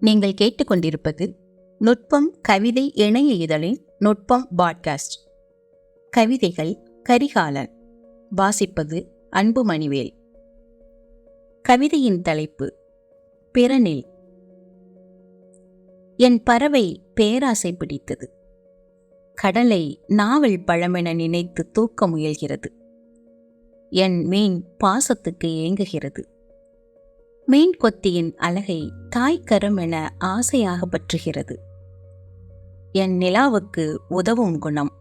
நீங்கள் கேட்டுக்கொண்டிருப்பது நுட்பம் கவிதை இணைய இதழின் நுட்பம் பாட்காஸ்ட். கவிதைகள் கரிகாலன். வாசிப்பது அன்புமணிவேல். கவிதையின் தலைப்பு பிறனில். என் பறவை பேராசை பிடித்தது. கடலை நாவல் பழமென நினைத்து தூக்க முயல்கிறது. என் மீன் பாசத்துக்கு ஏங்குகிறது. மீன் கொத்தியின் அழகை தாய்க்கரம் என ஆசையாக பற்றுகிறது. என் நிலாவுக்கு உதவும் குணம்.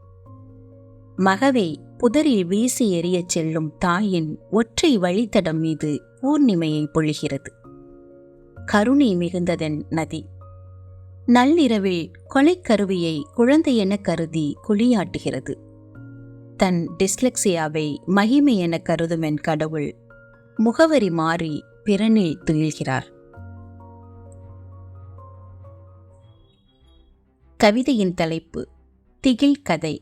மகவை புதரில் வீசி எறியச் செல்லும் தாயின் ஒற்றை வழித்தடம் மீது பூர்ணிமையை பொழிகிறது. கருணை மிகுந்ததென் நதி. நள்ளிரவில் கொலைக்கருவியை குழந்தையென கருதி குளியாட்டுகிறது. தன் டிஸ்லெக்சியாவை மகிமை என கருதும் என் கடவுள் முகவரி மாறி பிறனில் துயில்கிறார். கவிதையின் தலைப்பு திகில் கதை.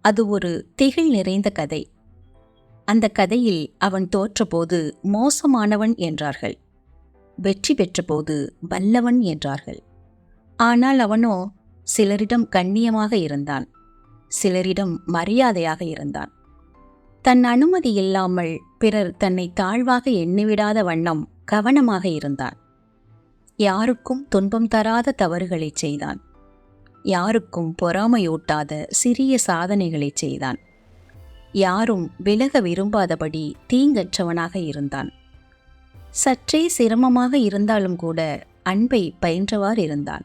அது ஒரு திகில் நிறைந்த கதை. அந்த கதையில் அவன் தோற்றபோது மோசமானவன் என்றார்கள், வெற்றி பெற்றபோது வல்லவன் என்றார்கள். ஆனால் அவனோ சிலரிடம் கண்ணியமாக இருந்தான், சிலரிடம் மரியாதையாக இருந்தான். தன் அனுமதி இல்லாமல் பிறர் தன்னை தாழ்வாக எண்ணிவிடாத வண்ணம் கவனமாக இருந்தான். யாருக்கும் துன்பம் தராத தவறுகளை செய்தான். யாருக்கும் பொறாமையூட்டாத சிறிய சாதனைகளை செய்தான். யாரும் விலக விரும்பாதபடி தீங்கற்றவனாக இருந்தான். சற்றே சிரமமாக இருந்தாலும் கூட அன்பை பயின்றவாறு இருந்தான்.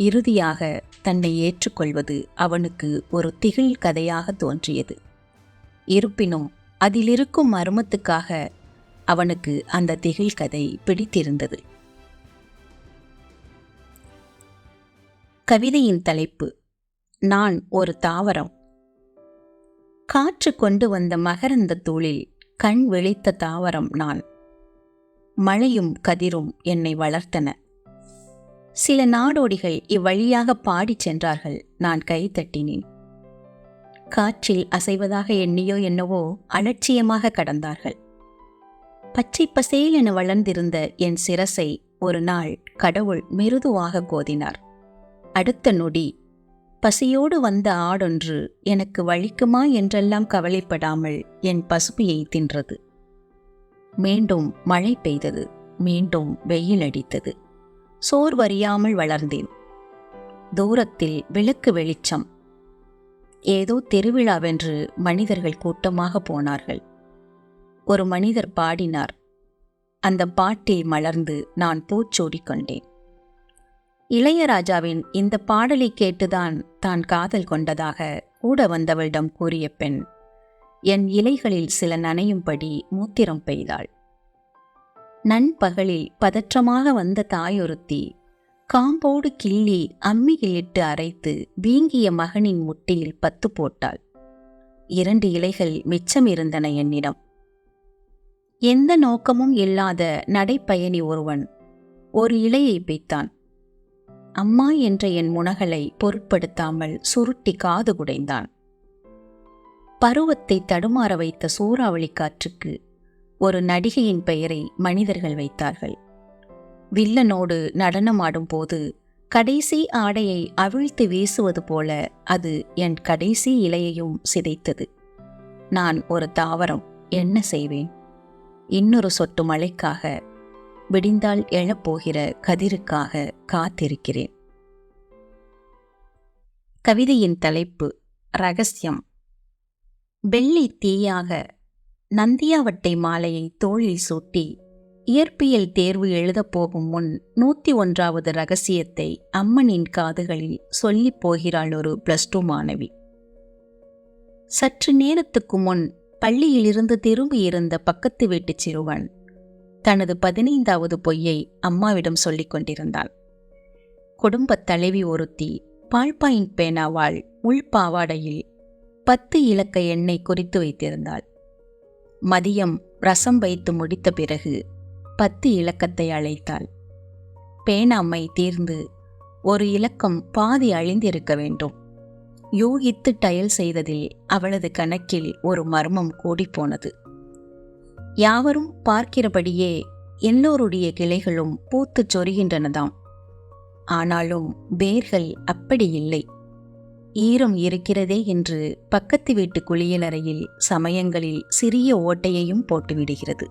இறுதியாக தன்னை ஏற்றுக்கொள்வது அவனுக்கு ஒரு திகில் கதையாக தோன்றியது. இருப்பினும் அதிலிருக்கும் மர்மத்துக்காக அவனுக்கு அந்த திகில் கதை பிடித்திருந்தது. கவிதையின் தலைப்பு நான் ஒரு தாவரம். காற்று கொண்டு வந்த மகரந்த தூளில் கண் விழித்த தாவரம் நான். மழையும் கதிரும் என்னை வளர்த்தன. சில நாடோடிகள் இவ்வழியாக பாடிச் சென்றார்கள். நான் கை தட்டினேன். காற்றில் அசைவதாக எண்ணியோ என்னவோ அலட்சியமாக கடந்தார்கள். பச்சை பசேல் என வளர்ந்திருந்த என் சிரசை ஒரு நாள் கடவுள் மிருதுவாக கோதினார். அடுத்த நொடி பசியோடு வந்த ஆடொன்று எனக்கு வலிக்குமா என்றெல்லாம் கவலைப்படாமல் என் பசுமையை தின்றது. மீண்டும் மழை பெய்தது. மீண்டும் வெயில் அடித்தது. சோர்வறியாமல் வளர்ந்தேன். தூரத்தில் விளக்கு வெளிச்சம். ஏதோ திருவிழாவென்று மனிதர்கள் கூட்டமாக போனார்கள். ஒரு மனிதர் பாடினார். அந்த பாட்டில் மலர்ந்து நான் பூச்சூடிக் கொண்டேன். இளையராஜாவின் இந்த பாடலை கேட்டுதான் தான் காதல் கொண்டதாக கூட வந்தவளிடம் கூறிய பெண் என் இலைகளில் சில நனையும்படி மூத்திரம் பெய்தாள். நண்பகலில் பதற்றமாக வந்த தாயொருத்தி காம்போடு கிள்ளி அம்மியிலிட்டு அரைத்து வீங்கிய மகனின் முட்டியில் பத்து போட்டாள். 2 இலைகள் மிச்சம் இருந்தன என்னிடம். எந்த நோக்கமும் இல்லாத நடைப்பயணி ஒருவன் ஒரு இலையை பிய்த்தான். அம்மா என்ற என் முனகலை பொருட்படுத்தாமல் சுருட்டி காது குடைந்தான். பருவத்தை தடுமாற வைத்த சூறாவளி காற்றுக்கு ஒரு நடிகையின் பெயரை மனிதர்கள் வைத்தார்கள். வில்லனோடு நடனமாடும் போது கடைசி ஆடையை அவிழ்த்து வீசுவது போல அது என் கடைசி இலையையும் சிதைத்தது. நான் ஒரு தாவரம், என்ன செய்வேன்? இன்னொரு சொட்டு மழைக்காக, விடிந்தால் எழப்போகிற கதிருக்காக காத்திருக்கிறேன். கவிதையின் தலைப்பு ரகசியம். வெள்ளி தீயாக நந்தியாவட்டை மாலையை தோளில் சூட்டி இயற்பியல் தேர்வு எழுதப் போகும் முன் 101வது ரகசியத்தை அம்மனின் காதுகளில் சொல்லிப் போகிறாள் ஒரு +2 மாணவி. சற்று நேரத்துக்கு முன் பள்ளியிலிருந்து திரும்பியிருந்த பக்கத்து வீட்டுச் சிறுவன் தனது 15வது பொய்யை அம்மாவிடம் சொல்லிக் கொண்டிருந்தான். குடும்பத் தலைவி ஒருத்தி பால்பாயின் பேனாவால் உள்பாவாடையில் 10 இலக்க எண்ணை குறித்து வைத்திருந்தாள். மதியம் ரசம் வைத்து முடித்த பிறகு 10 இலக்கத்தை அழைத்தாள். பேனாமை தீர்ந்து ஒரு இலக்கம் பாதி அழிந்திருக்க வேண்டும். யூகித்து டயல் செய்ததில் அவளது கணக்கில் ஒரு மர்மம் கூடிப்போனது. யாவரும் பார்க்கிறபடியே எல்லோருடைய கிளைகளும் பூத்துச் சொரிகின்றனதாம். ஆனாலும் வேர்கள் அப்படி இல்லை. ஈரம் இருக்கிறதே என்று பக்கத்து வீட்டு குளியலறையில் சமயங்களில் சிறிய ஓட்டையையும் போட்டுவிடுகிறது.